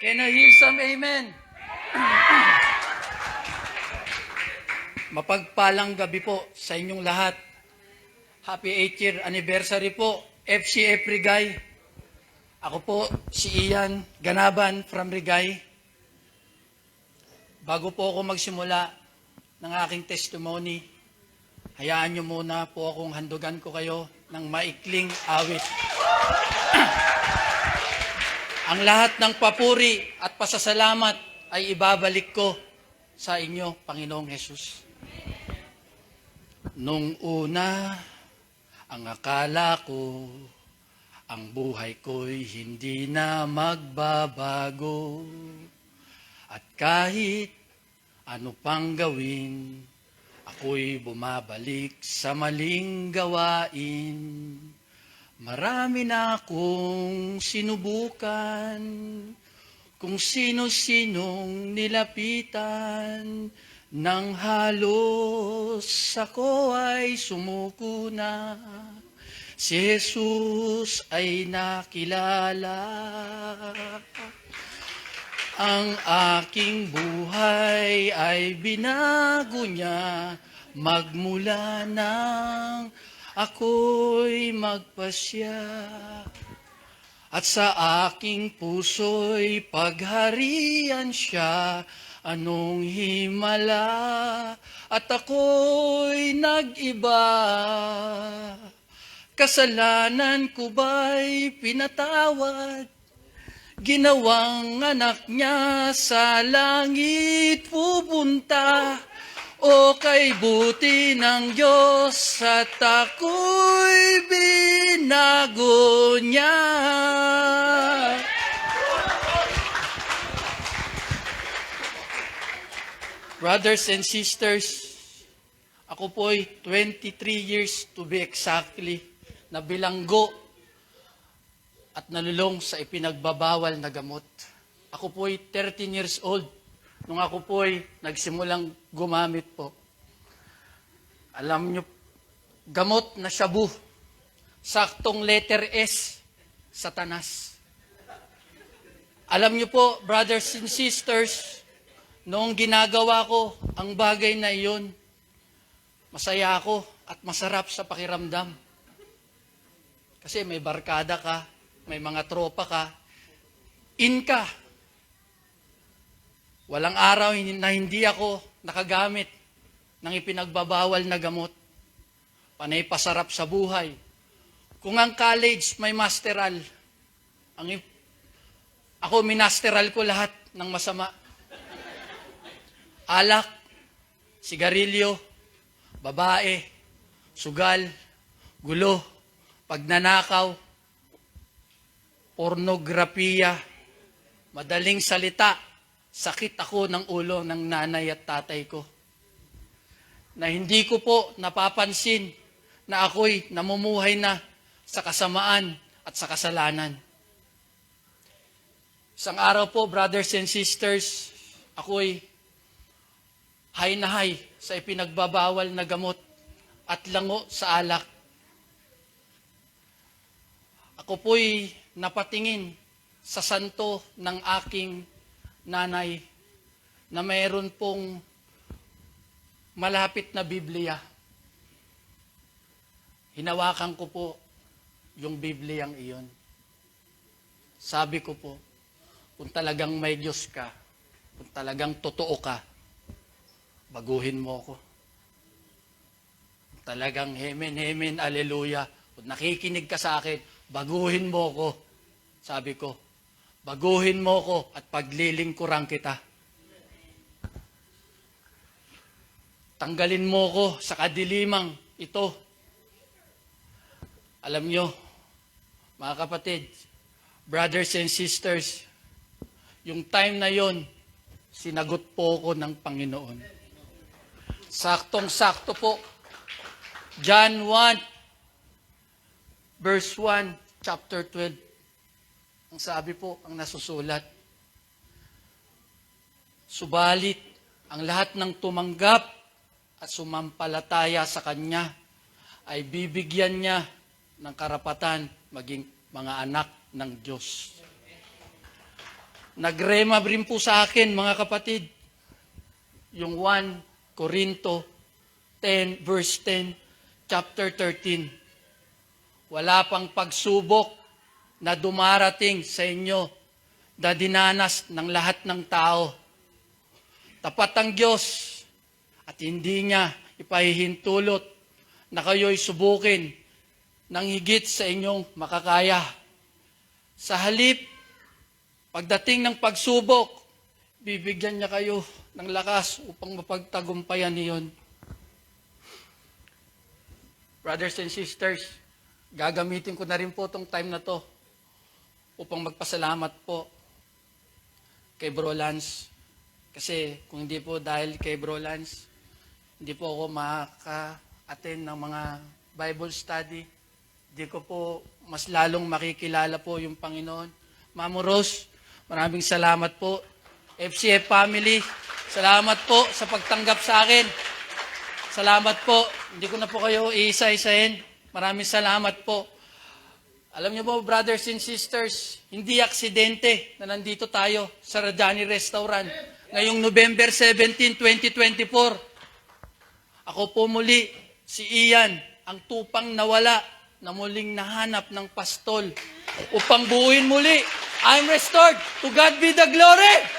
Can I hear some amen? Mapagpalang gabi po sa inyong lahat. Happy 8th year anniversary po, FCF Rigay. Ako po si Ian Ganaban from Rigay. Bago po ako magsimula ng aking testimony, hayaan nyo muna po akong handugan ko kayo ng maikling awit. Ang lahat ng papuri at pasasalamat ay ibabalik ko sa inyo, Panginoong Hesus. Nung una, ang akala ko, ang buhay ko'y hindi na magbabago. At kahit ano pang gawin, ako'y bumabalik sa maling gawain. Marami na akong sinubukan, kung sino-sinong nilapitan, nang halos ako ay sumuko na. Si Jesus ay nakilala. Ang aking buhay ay binago niya, magmula nang ako'y magpasya. At sa aking puso'y pagharian siya, anong himala, at ako'y nag-iba. Kasalanan ko ba'y pinatawad? Ginawang anak niya sa langit pupunta, o kay buti ng Diyos at ako'y binago niya. Brothers and sisters, ako po'y 23 years to be exactly na bilanggo at nalulong sa ipinagbabawal na gamot. Ako po'y 13 years old nung ako po'y nagsimulang gumamit po. Alam nyo, gamot na shabu, saktong letter S, Satanas. Alam nyo po, brothers and sisters, noong ginagawa ko ang bagay na iyon, masaya ako at masarap sa pakiramdam. Kasi may barkada ka, may mga tropa ka, in ka. Walang araw na hindi ako nakagamit ng ipinagbabawal na gamot. Panay pasarap sa buhay. Kung ang college may masteral, ako minasteral ko lahat ng masama. Alak, sigarilyo, babae, sugal, gulo, pagnanakaw, pornografiya, madaling salita, sakit ako ng ulo ng nanay at tatay ko. Na hindi ko po napapansin na ako'y namumuhay na sa kasamaan at sa kasalanan. Isang araw po, brothers and sisters, ako'y high na high sa ipinagbabawal na gamot at lango sa alak. Ako po'y napatingin sa santo ng aking nanay na mayroon pong malapit na Biblia. Hinawakan ko po yung Bibliang iyon. Sabi ko po, kung talagang may Diyos ka, kung talagang totoo ka, baguhin mo ako. Kung talagang hemen, aleluya, kung nakikinig ka sa akin, baguhin mo ako. Sabi ko, baguhin mo ko at paglilingkuran kita. Tanggalin mo ko sa kadilimang ito. Alam nyo, mga kapatid, brothers and sisters, yung time na yon, sinagot po ko ng Panginoon. Saktong-sakto po. John 1, verse 1, chapter 12. Ang sabi po, ang nasusulat, subalit, ang lahat ng tumanggap at sumampalataya sa Kanya ay bibigyan niya ng karapatan maging mga anak ng Diyos. Nagrema rin po sa akin, mga kapatid, yung 1 Corinto 10, verse 10, chapter 13. Wala pang pagsubok na dumarating sa inyo na dinanas ng lahat ng tao. Tapat ang Diyos at hindi niya ipahihintulot na kayo'y subukin ng higit sa inyong makakaya. Sa halip, pagdating ng pagsubok, bibigyan niya kayo ng lakas upang mapagtagumpayan niyon. Brothers and sisters, gagamitin ko na rin po itong time na to upang magpasalamat po kay Bro Lance. Kasi kung hindi po dahil kay Bro Lance, hindi po ako makaka-attend ng mga Bible study. Hindi ko po mas lalong makikilala po yung Panginoon. Mamo Rose, maraming salamat po. FCF family, salamat po sa pagtanggap sa akin. Salamat po. Hindi ko na po kayo iisa-isahin. Maraming salamat po. Alam niyo po, brothers and sisters, hindi aksidente na nandito tayo sa Rajani Restaurant ngayong November 17, 2024. Ako po muli, si Ian, ang tupang nawala na muling nahanap ng pastol upang buuin muli. I'm restored. To God be the glory!